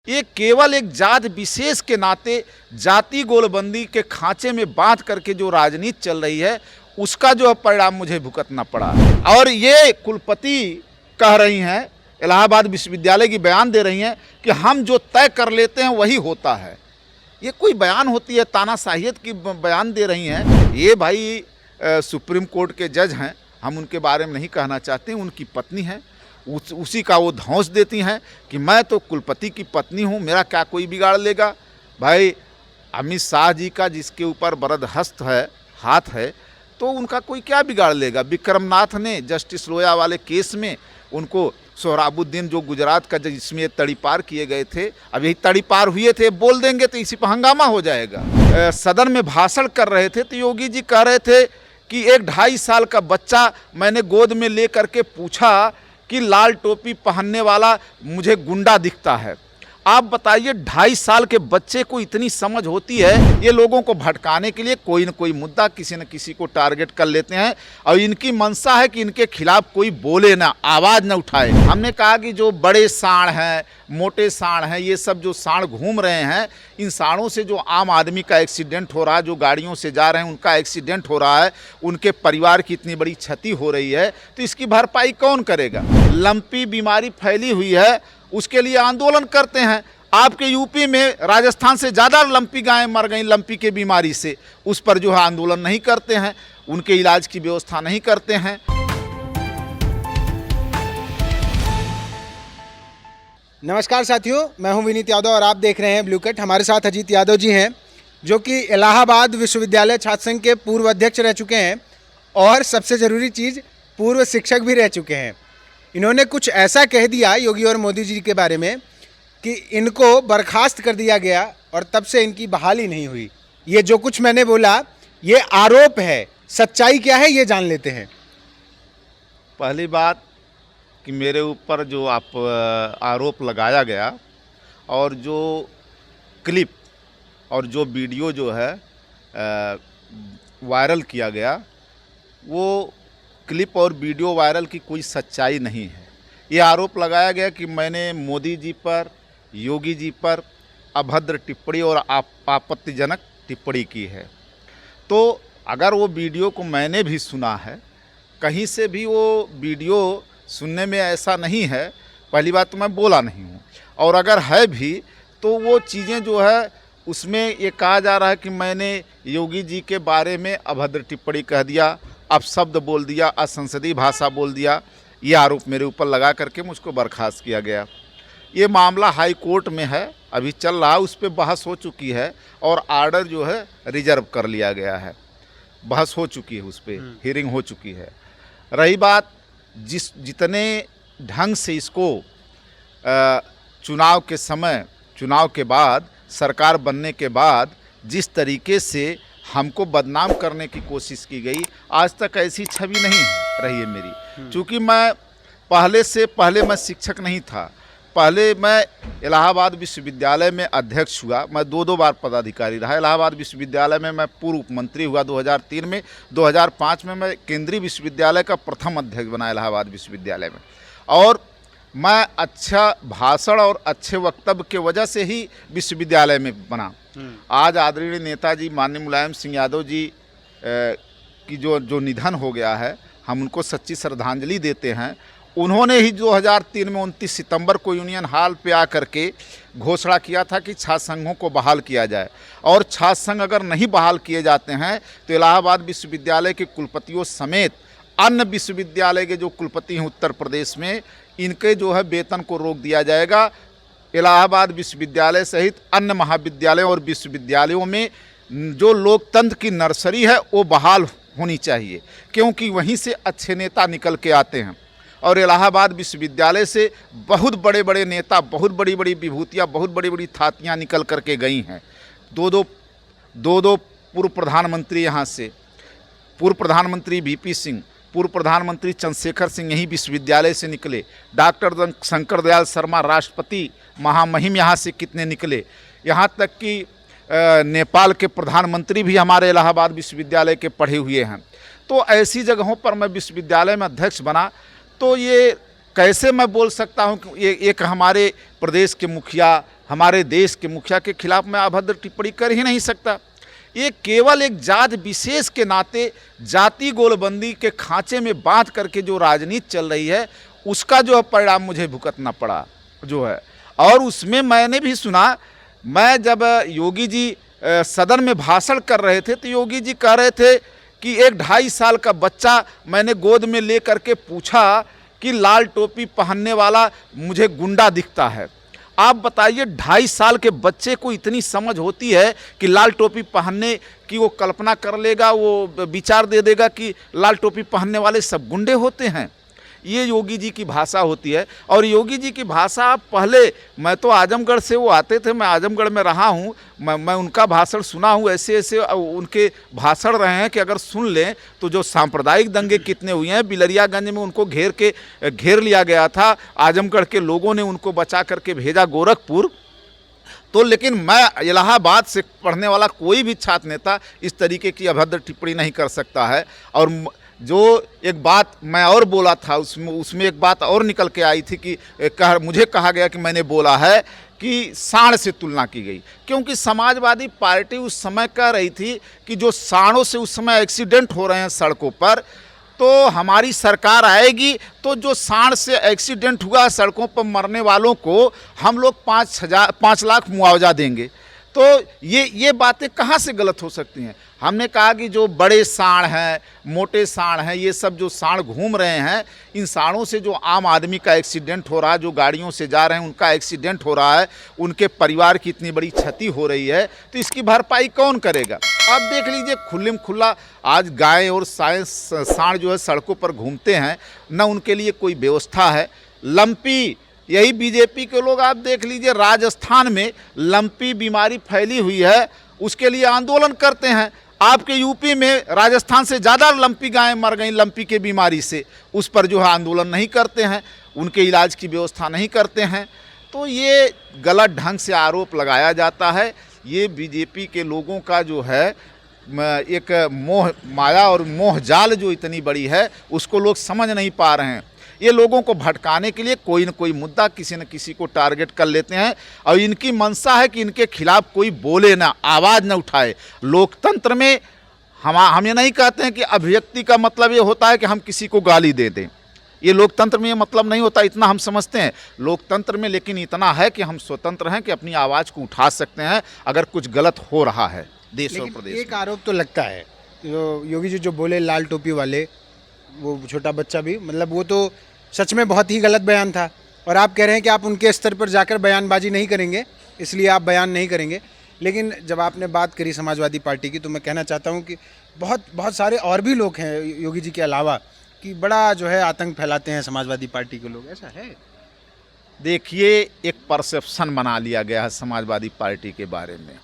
ये केवल एक जात विशेष के नाते जाति गोलबंदी के खांचे में बांध करके जो राजनीति चल रही है उसका जो परिणाम मुझे भुगतना पड़ा। और ये कुलपति कह रही हैं, इलाहाबाद विश्वविद्यालय की बयान दे रही हैं कि हम जो तय कर लेते हैं वही होता है। ये कोई बयान होती है? तानाशाहियत की बयान दे रही हैं। ये भाई सुप्रीम कोर्ट के जज हैं, हम उनके बारे में नहीं कहना चाहते, उनकी पत्नी है, उसी का वो धौंस देती हैं कि मैं तो कुलपति की पत्नी हूँ, मेरा क्या कोई बिगाड़ लेगा। भाई अमित शाह जी का जिसके ऊपर बरदहस्त है, हाथ है, तो उनका कोई क्या बिगाड़ लेगा। विक्रमनाथ ने जस्टिस लोया वाले केस में उनको सोहराबुद्दीन जो गुजरात का जिसमें तड़ीपार किए गए थे, अब यही तड़ीपार हुए थे, बोल देंगे तो इसी पर हंगामा हो जाएगा। सदन में भाषण कर रहे थे तो योगी जी कह रहे थे कि एक 2.5 साल का बच्चा मैंने गोद में ले करके पूछा कि लाल टोपी पहनने वाला मुझे गुंडा दिखता है। आप बताइए 2.5 साल के बच्चे को इतनी समझ होती है? ये लोगों को भटकाने के लिए कोई न कोई मुद्दा किसी न किसी को टारगेट कर लेते हैं और इनकी मंशा है कि इनके खिलाफ कोई बोले ना, आवाज़ ना उठाए। हमने कहा कि जो बड़े सांड हैं, मोटे सांड हैं, ये सब जो सांड घूम रहे हैं, इन सांडों से जो आम आदमी का एक्सीडेंट हो रहा है, जो गाड़ियों से जा रहे हैं उनका एक्सीडेंट हो रहा है, उनके परिवार की इतनी बड़ी क्षति हो रही है, तो इसकी भरपाई कौन करेगा? लंपी बीमारी फैली हुई है, उसके लिए आंदोलन करते हैं। आपके यूपी में राजस्थान से ज़्यादा लंपी गायें मर गई लंपी के बीमारी से, उस पर जो है आंदोलन नहीं करते हैं, उनके इलाज की व्यवस्था नहीं करते हैं। नमस्कार साथियों, मैं हूं विनीत यादव और आप देख रहे हैं ब्लू कट। हमारे साथ अजीत यादव जी हैं जो कि इलाहाबाद विश्वविद्यालय छात्र संघ के पूर्व अध्यक्ष रह चुके हैं और सबसे ज़रूरी चीज़ पूर्व शिक्षक भी रह चुके हैं। इन्होंने कुछ ऐसा कह दिया योगी और मोदी जी के बारे में कि इनको बर्खास्त कर दिया गया और तब से इनकी बहाली नहीं हुई। ये जो कुछ मैंने बोला ये आरोप है, सच्चाई क्या है ये जान लेते हैं। पहली बात कि मेरे ऊपर जो आप आरोप लगाया गया और जो क्लिप और जो वीडियो जो है वायरल किया गया, वो क्लिप और वीडियो वायरल की कोई सच्चाई नहीं है। ये आरोप लगाया गया कि मैंने मोदी जी पर, योगी जी पर अभद्र टिप्पणी और आपत्तिजनक टिप्पणी की है। तो अगर वो वीडियो को मैंने भी सुना है, कहीं से भी वो वीडियो सुनने में ऐसा नहीं है। पहली बात तो मैं बोला नहीं हूँ, और अगर है भी तो वो चीज़ें जो है उसमें ये कहा जा रहा है कि मैंने योगी जी के बारे में अभद्र टिप्पणी कह दिया, अपशब्द बोल दिया, असंसदीय भाषा बोल दिया। ये आरोप मेरे ऊपर लगा करके मुझको बर्खास्त किया गया। ये मामला हाई कोर्ट में है, अभी चल रहा है, उस पर बहस हो चुकी है और आर्डर जो है रिजर्व कर लिया गया है। बहस हो चुकी है, उस पर हियरिंग हो चुकी है। रही बात जितने ढंग से इसको चुनाव के समय, चुनाव के बाद, सरकार बनने के बाद जिस तरीके से हमको बदनाम करने की कोशिश की गई, आज तक ऐसी छवि नहीं रही है मेरी। चूँकि मैं पहले मैं शिक्षक नहीं था, पहले मैं इलाहाबाद विश्वविद्यालय में अध्यक्ष हुआ। मैं 2 बार पदाधिकारी रहा। इलाहाबाद विश्वविद्यालय में मैं पूर्व उप मंत्री हुआ 2003 में, 2005 में मैं केंद्रीय विश्वविद्यालय का प्रथम अध्यक्ष बना इलाहाबाद विश्वविद्यालय में। और मैं अच्छा भाषण और अच्छे वक्तव्य के वजह से ही विश्वविद्यालय में बना। आज आदरणीय नेताजी माननीय मुलायम सिंह यादव जी की जो निधन हो गया है, हम उनको सच्ची श्रद्धांजलि देते हैं। उन्होंने ही 2003 में 29 सितंबर को यूनियन हॉल पे आकर के घोषणा किया था कि छात्र संघों को बहाल किया जाए, और छात्र संघ अगर नहीं बहाल किए जाते हैं तो इलाहाबाद विश्वविद्यालय के कुलपतियों समेत अन्य विश्वविद्यालय के जो कुलपति हैं उत्तर प्रदेश में, इनके जो है वेतन को रोक दिया जाएगा। इलाहाबाद विश्वविद्यालय सहित अन्य महाविद्यालयों और विश्वविद्यालयों में जो लोकतंत्र की नर्सरी है वो बहाल होनी चाहिए, क्योंकि वहीं से अच्छे नेता निकल के आते हैं। और इलाहाबाद विश्वविद्यालय से बहुत बड़े बड़े नेता, बहुत बड़ी बड़ी विभूतियाँ, बहुत बड़ी बड़ी थातियाँ निकल कर के गई हैं। दो पूर्व प्रधानमंत्री यहाँ से, पूर्व प्रधानमंत्री वीपी सिंह, पूर्व प्रधानमंत्री चंद्रशेखर सिंह यही विश्वविद्यालय से निकले। डॉक्टर शंकर दयाल शर्मा राष्ट्रपति महामहिम यहाँ से कितने निकले। यहाँ तक कि नेपाल के प्रधानमंत्री भी हमारे इलाहाबाद विश्वविद्यालय के पढ़े हुए हैं। तो ऐसी जगहों पर मैं विश्वविद्यालय में अध्यक्ष बना, तो ये कैसे मैं बोल सकता हूँ कि ये एक हमारे प्रदेश के मुखिया, हमारे देश के मुखिया के खिलाफ मैं अभद्र टिप्पणी कर ही नहीं सकता। ये केवल एक जात विशेष के नाते जाति गोलबंदी के खांचे में बांध करके जो राजनीति चल रही है उसका जो परिणाम मुझे भुगतना पड़ा जो है। और उसमें मैंने भी सुना, मैं जब योगी जी सदन में भाषण कर रहे थे तो योगी जी कह रहे थे कि एक 2.5 साल का बच्चा मैंने गोद में ले करके पूछा कि लाल टोपी पहनने वाला मुझे गुंडा दिखता है। आप बताइए 2.5 साल के बच्चे को इतनी समझ होती है कि लाल टोपी पहनने की वो कल्पना कर लेगा, वो विचार दे देगा कि लाल टोपी पहनने वाले सब गुंडे होते हैं। ये योगी जी की भाषा होती है। और योगी जी की भाषा पहले, मैं तो आजमगढ़ से वो आते थे, मैं आजमगढ़ में रहा हूँ, मैं उनका भाषण सुना हूँ। ऐसे ऐसे उनके भाषण रहे हैं कि अगर सुन लें तो जो सांप्रदायिक दंगे कितने हुए हैं, बिलरियागंज में उनको घेर लिया गया था, आजमगढ़ के लोगों ने उनको बचा करके भेजा गोरखपुर। तो लेकिन मैं इलाहाबाद से पढ़ने वाला कोई भी छात्र नेता इस तरीके की अभद्र टिप्पणी नहीं कर सकता है। और जो एक बात मैं और बोला था उसमें एक बात और निकल के आई थी कि मुझे कहा गया कि मैंने बोला है कि सांड से तुलना की गई, क्योंकि समाजवादी पार्टी उस समय कह रही थी कि जो सांडों से उस समय एक्सीडेंट हो रहे हैं सड़कों पर, तो हमारी सरकार आएगी तो जो सांड से एक्सीडेंट हुआ सड़कों पर मरने वालों को हम लोग 5 लाख मुआवजा देंगे। तो ये बातें कहाँ से गलत हो सकती हैं। हमने कहा कि जो बड़े सांड हैं, मोटे सांड हैं, ये सब जो सांड घूम रहे हैं, इन सांडों से जो आम आदमी का एक्सीडेंट हो रहा है, जो गाड़ियों से जा रहे हैं उनका एक्सीडेंट हो रहा है, उनके परिवार की इतनी बड़ी क्षति हो रही है, तो इसकी भरपाई कौन करेगा। आप देख लीजिए खुल्लम खुल्ला आज गाय और सांड जो है सड़कों पर घूमते हैं, न उनके लिए कोई व्यवस्था है। लंपी, यही बीजेपी के लोग आप देख लीजिए, राजस्थान में लंपी बीमारी फैली हुई है, उसके लिए आंदोलन करते हैं। आपके यूपी में राजस्थान से ज़्यादा लंपी गायें मर गई लंपी के बीमारी से, उस पर जो है आंदोलन नहीं करते हैं, उनके इलाज की व्यवस्था नहीं करते हैं। तो ये गलत ढंग से आरोप लगाया जाता है। ये बीजेपी के लोगों का जो है एक मोह माया और मोह जाल जो इतनी बड़ी है उसको लोग समझ नहीं पा रहे हैं। ये लोगों को भटकाने के लिए कोई न कोई मुद्दा किसी न किसी को टारगेट कर लेते हैं और इनकी मंशा है कि इनके खिलाफ कोई बोले ना, आवाज़ ना उठाए। लोकतंत्र में हम ये नहीं कहते हैं कि अभिव्यक्ति का मतलब ये होता है कि हम किसी को गाली दे दें, ये लोकतंत्र में ये मतलब नहीं होता, इतना हम समझते हैं लोकतंत्र में। लेकिन इतना है कि हम स्वतंत्र हैं कि अपनी आवाज़ को उठा सकते हैं अगर कुछ गलत हो रहा है देश और प्रदेश। एक आरोप तो लगता है योगी जी जो बोले लाल टोपी वाले, वो छोटा बच्चा भी, मतलब वो तो सच में बहुत ही गलत बयान था। और आप कह रहे हैं कि आप उनके स्तर पर जाकर बयानबाजी नहीं करेंगे, इसलिए आप बयान नहीं करेंगे। लेकिन जब आपने बात करी समाजवादी पार्टी की, तो मैं कहना चाहता हूं कि बहुत सारे और भी लोग हैं योगी जी के अलावा कि बड़ा जो है आतंक फैलाते हैं समाजवादी पार्टी के लोग, ऐसा है? देखिए, एक परसेप्शन बना लिया गया है समाजवादी पार्टी के बारे में।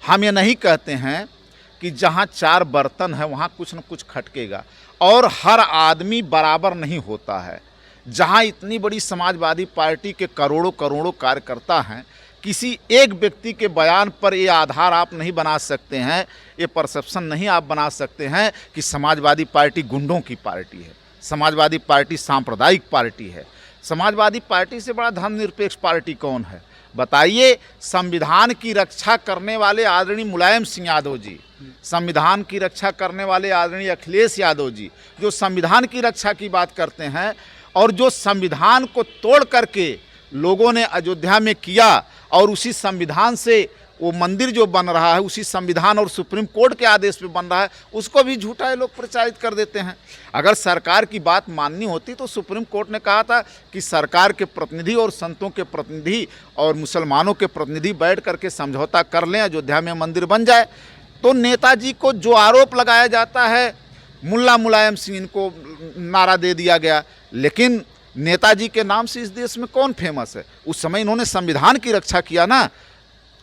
हम ये नहीं कहते हैं कि जहाँ 4 बर्तन है वहाँ कुछ न कुछ खटकेगा, और हर आदमी बराबर नहीं होता है। जहाँ इतनी बड़ी समाजवादी पार्टी के करोड़ों कार्यकर्ता हैं, किसी एक व्यक्ति के बयान पर ये आधार आप नहीं बना सकते हैं, ये परसेप्शन नहीं आप बना सकते हैं कि समाजवादी पार्टी गुंडों की पार्टी है, समाजवादी पार्टी सांप्रदायिक पार्टी है। समाजवादी पार्टी से बड़ा धर्मनिरपेक्ष पार्टी कौन है बताइए? संविधान की रक्षा करने वाले आदरणीय मुलायम सिंह यादव जी, संविधान की रक्षा करने वाले आदरणीय अखिलेश यादव जी, जो संविधान की रक्षा की बात करते हैं और जो संविधान को तोड़ करके लोगों ने अयोध्या में किया, और उसी संविधान से वो मंदिर जो बन रहा है उसी संविधान और सुप्रीम कोर्ट के आदेश पे बन रहा है, उसको भी झूठा लोग प्रचारित कर देते हैं। अगर सरकार की बात माननी होती तो सुप्रीम कोर्ट ने कहा था कि सरकार के प्रतिनिधि और संतों के प्रतिनिधि और मुसलमानों के प्रतिनिधि बैठ करके समझौता कर लें, अयोध्या में मंदिर बन जाए। तो नेताजी को जो आरोप लगाया जाता है, मुल्ला मुलायम सिंह, इनको नारा दे दिया गया, लेकिन नेताजी के नाम से इस देश में कौन फेमस है? उस समय इन्होंने संविधान की रक्षा किया ना।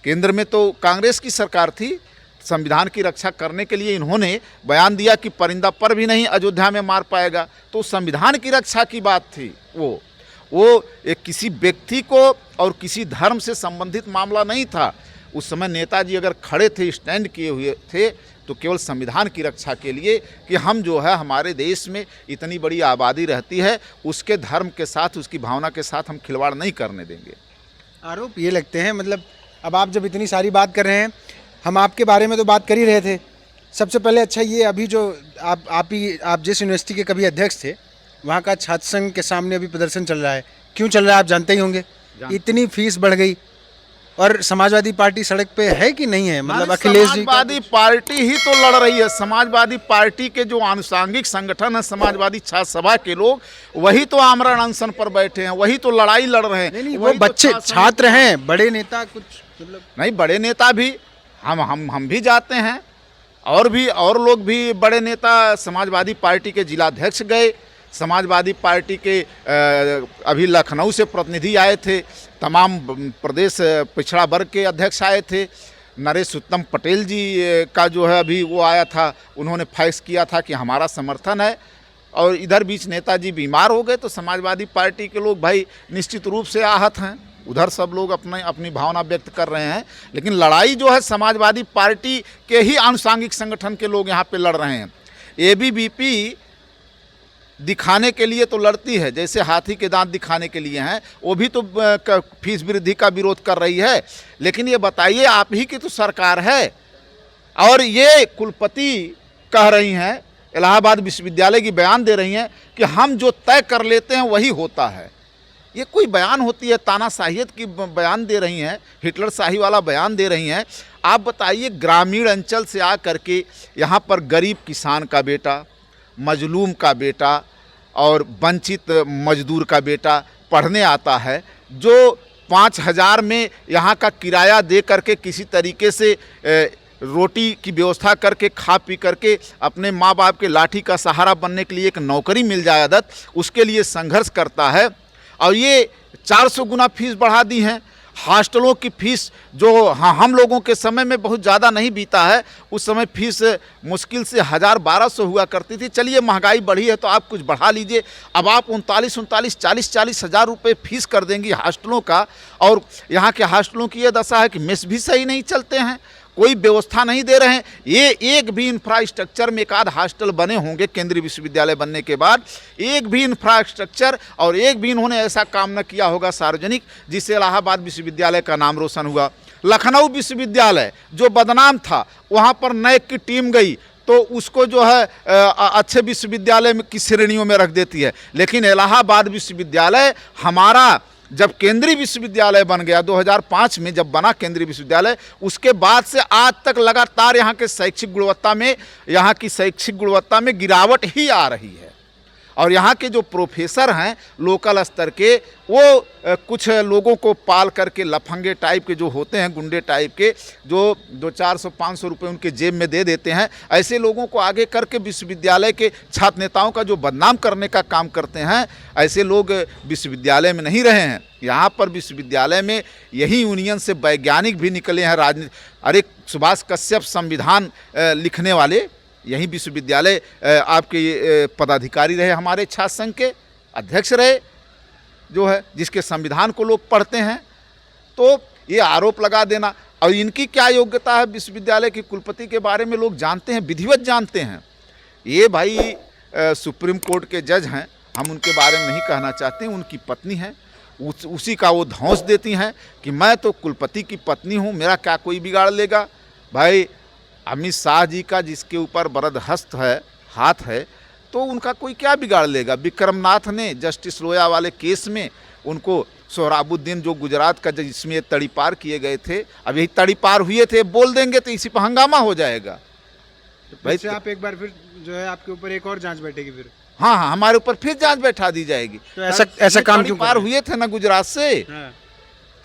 केंद्र में तो कांग्रेस की सरकार थी, संविधान की रक्षा करने के लिए इन्होंने बयान दिया कि परिंदा पर भी नहीं अयोध्या में मार पाएगा। तो संविधान की रक्षा की बात थी। वो एक किसी व्यक्ति को और किसी धर्म से संबंधित मामला नहीं था। उस समय नेताजी अगर खड़े थे, स्टैंड किए हुए थे, तो केवल संविधान की रक्षा के लिए कि हम जो है हमारे देश में इतनी बड़ी आबादी रहती है, उसके धर्म के साथ, उसकी भावना के साथ हम खिलवाड़ नहीं करने देंगे। आरोप ये लगते हैं, मतलब अब आप जब इतनी सारी बात कर रहे हैं, हम आपके बारे में तो बात कर ही रहे थे। सबसे पहले अच्छा ये अभी जो आप जिस यूनिवर्सिटी के कभी अध्यक्ष थे, वहाँ का छात्र संघ के सामने अभी प्रदर्शन चल रहा है। क्यों चल रहा है आप जानते ही होंगे। इतनी फीस बढ़ गई और समाजवादी पार्टी सड़क पे है कि नहीं है, मतलब अखिलेश जी समाजवादी पार्टी ही तो लड़ रही है। समाजवादी पार्टी के जो आनुषांगिक संगठन है समाजवादी छात्र सभा के लोग, वही तो आमरण अनशन पर बैठे हैं, वही तो लड़ाई लड़ रहे हैं। नहीं, वो बच्चे छात्र हैं, बड़े नेता कुछ मतलब नहीं, बड़े नेता भी हम भी जाते हैं, और लोग भी बड़े नेता समाजवादी पार्टी के जिलाध्यक्ष गए, समाजवादी पार्टी के अभी लखनऊ से प्रतिनिधि आए थे, तमाम प्रदेश पिछड़ा वर्ग के अध्यक्ष आए थे, नरेश उत्तम पटेल जी का जो है अभी वो आया था, उन्होंने फैक्स किया था कि हमारा समर्थन है। और इधर बीच नेताजी बीमार हो गए तो समाजवादी पार्टी के लोग भाई निश्चित रूप से आहत हैं, उधर सब लोग अपनी भावना व्यक्त कर रहे हैं। लेकिन लड़ाई जो है समाजवादी पार्टी के ही आनुषांगिक संगठन के लोग यहाँ पे लड़ रहे हैं। एबीवीपी दिखाने के लिए तो लड़ती है, जैसे हाथी के दांत दिखाने के लिए हैं, वो भी तो फीस वृद्धि का विरोध कर रही है। लेकिन ये बताइए, आप ही की तो सरकार है और ये कुलपति कह रही हैं, इलाहाबाद विश्वविद्यालय की बयान दे रही हैं कि हम जो तय कर लेते हैं वही होता है। ये कोई बयान होती है? तानाशाहियत की बयान दे रही हैं, हिटलर शाही वाला बयान दे रही हैं। आप बताइए, ग्रामीण अंचल से आ करके यहाँ पर गरीब किसान का बेटा, मजलूम का बेटा और वंचित मजदूर का बेटा पढ़ने आता है, जो 5,000 में यहाँ का किराया दे करके किसी तरीके से रोटी की व्यवस्था करके खा पी करके अपने माँ बाप के लाठी का सहारा बनने के लिए एक नौकरी मिल जाए आदत, उसके लिए संघर्ष करता है। और ये 400 गुना फीस बढ़ा दी है। हॉस्टलों की फीस जो हम लोगों के समय में बहुत ज़्यादा नहीं बीता है, उस समय फीस मुश्किल से 1,000-1,200 हुआ करती थी। चलिए महंगाई बढ़ी है तो आप कुछ बढ़ा लीजिए। अब आप 39, 40 हज़ार रुपये फीस कर देंगी हॉस्टलों का। और यहाँ के हॉस्टलों की ये दशा है कि मेस भी सही नहीं चलते हैं, कोई व्यवस्था नहीं दे रहे हैं। ये एक भी इंफ्रास्ट्रक्चर में, एक आध हॉस्टल बने होंगे केंद्रीय विश्वविद्यालय बनने के बाद, एक भी इंफ्रास्ट्रक्चर और एक भी इन्होंने ऐसा काम न किया होगा सार्वजनिक जिससे इलाहाबाद विश्वविद्यालय का नाम रोशन हुआ। लखनऊ विश्वविद्यालय जो बदनाम था, वहाँ पर नैक की टीम गई तो उसको जो है अच्छे विश्वविद्यालय की श्रेणियों में रख देती है। लेकिन इलाहाबाद विश्वविद्यालय हमारा जब केंद्रीय विश्वविद्यालय बन गया 2005 में, जब बना केंद्रीय विश्वविद्यालय, उसके बाद से आज तक लगातार यहाँ की शैक्षिक गुणवत्ता में गिरावट ही आ रही है। और यहाँ के जो प्रोफेसर हैं लोकल स्तर के, वो कुछ लोगों को पाल करके लफंगे टाइप के जो होते हैं, गुंडे टाइप के, जो 400-500 रुपये उनके जेब में दे देते हैं, ऐसे लोगों को आगे करके विश्वविद्यालय के छात्र नेताओं का जो बदनाम करने का काम करते हैं, ऐसे लोग विश्वविद्यालय में नहीं रहे हैं। यहाँ पर विश्वविद्यालय में यही यूनियन से वैज्ञानिक भी निकले हैं, अरे सुभाष कश्यप संविधान लिखने वाले यही विश्वविद्यालय आपके पदाधिकारी रहे, हमारे छात्र संघ के अध्यक्ष रहे, जो है जिसके संविधान को लोग पढ़ते हैं। तो ये आरोप लगा देना, और इनकी क्या योग्यता है विश्वविद्यालय की कुलपति के बारे में लोग जानते हैं, विधिवत जानते हैं। ये भाई सुप्रीम कोर्ट के जज हैं, हम उनके बारे में नहीं कहना चाहते, उनकी पत्नी है, उसी का वो धौंस देती हैं कि मैं तो कुलपति की पत्नी हूँ, मेरा क्या कोई बिगाड़ लेगा। भाई अमित शाह जी का जिसके ऊपर बरदहस्त है, हाथ है, तो उनका कोई क्या बिगाड़ लेगा। विक्रमनाथ ने जस्टिस लोया वाले केस में उनको, सोहराबुद्दीन जो गुजरात का जिसमें तड़ीपार किए गए थे, अब यही तड़ीपार हुए थे, बोल देंगे तो इसी पर हंगामा हो जाएगा। तो भाई आप एक बार फिर जो है आपके ऊपर एक और जांच बैठेगी फिर? हाँ, हमारे ऊपर फिर जांच बैठा दी जाएगी। तो ऐसा काम क्यों? तड़ीपार हुए थे ना गुजरात से,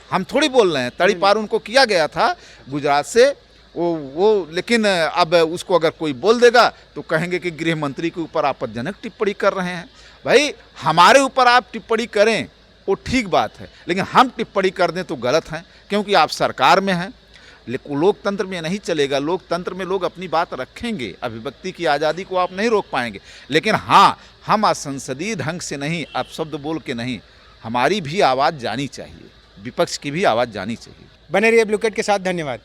हम थोड़ी बोल रहे हैं, तड़ीपार उनको किया गया था गुजरात से, वो लेकिन अब उसको अगर कोई बोल देगा तो कहेंगे कि गृह मंत्री के ऊपर आपत्तिजनक टिप्पणी कर रहे हैं। भाई हमारे ऊपर आप टिप्पणी करें वो ठीक बात है, लेकिन हम टिप्पणी कर दें तो गलत है, क्योंकि आप सरकार में हैं। लेकिन लोकतंत्र में नहीं चलेगा। लोकतंत्र में लोग अपनी बात रखेंगे, अभिव्यक्ति की आज़ादी को आप नहीं रोक पाएंगे। लेकिन हाँ, हम असंसदीय ढंग से नहीं, अपशब्द बोल के नहीं, हमारी भी आवाज़ जानी चाहिए, विपक्ष की भी आवाज़ जानी चाहिए। बने रहिए ब्लू कट के साथ, धन्यवाद।